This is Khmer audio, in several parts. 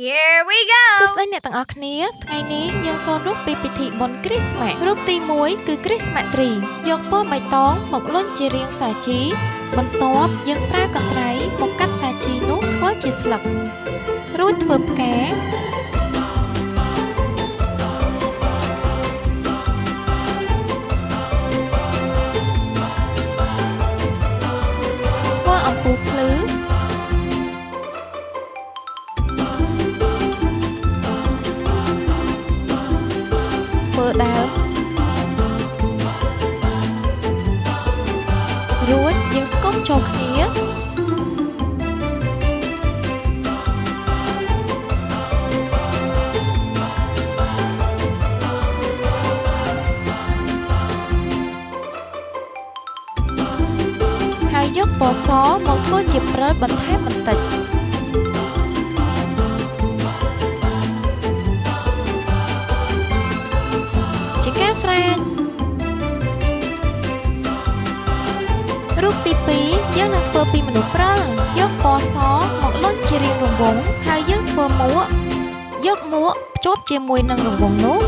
Here we go សួស្តីអ្នកទាំងអស់គ្នាថ្ងៃនេះយើងសូមរូបពីពិធីបុណ្យគ្រីស្មាស់រូបទី1គឺគ្រីស្មាស់ទ្រីយកពណ៌បៃតងមកលុញជារាងសាជីបន្ទាប់យើងប្រើកន្ត្រៃមកកាត់សាជីនោះធ្វើជាស្លឹករួចធ្វើផ្កាធ្វើអំពូលភ្លឺធ្វើដើមរួចយើងផ្គុំចូលគ្នាហើយយកពណ៌សមកធ្វើជាព្រិលបន្ថែមបន្តិចជាការស្រេចរូបទី2យើងនឹងធ្វើពីមនុស្សព្រិលយកពណ៌សមកលុញជារាងរង្វង់ហើយយើងធ្វើមួកយកមួកភ្ជាប់ជាមួយនឹងរង្វង់នោះ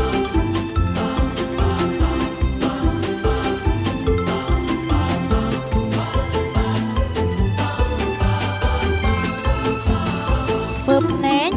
ធ្វើភ្នែក